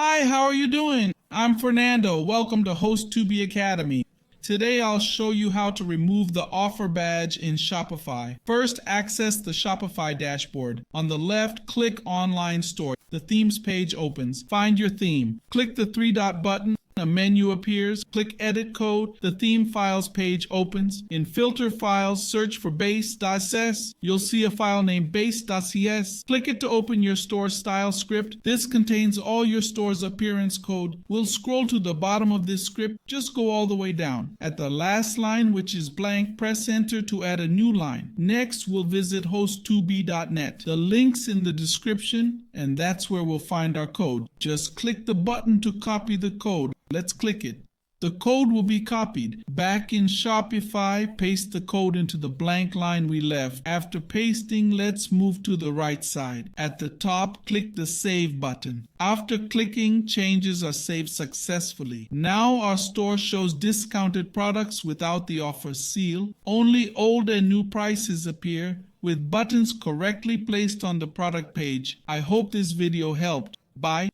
Hi, how are you doing? I'm Fernando. Welcome to Host2B Academy. Today I'll show you how to remove the offer badge in Shopify. First, access the Shopify dashboard. On the left, click Online Store. The Themes page opens. Find your theme. Click the three-dot button. A menu appears. Click Edit Code. The Theme Files page opens. In Filter Files, search for base.cs. You'll see a file named base.cs. Click it to open your store style script. This contains all your store's appearance code. We'll scroll to the bottom of this script. Just go all the way down. At the last line, which is blank, press Enter to add a new line. Next, we'll visit host2b.net. The link's in the description, and that's where we'll find our code. Just click the button to copy the code. Let's click it. The code will be copied. Back in Shopify, paste the code into the blank line we left. After pasting, let's move to the right side. At the top, click the Save button. After clicking, changes are saved successfully. Now our store shows discounted products without the offer seal. Only old and new prices appear with buttons correctly placed on the product page. I hope this video helped. Bye.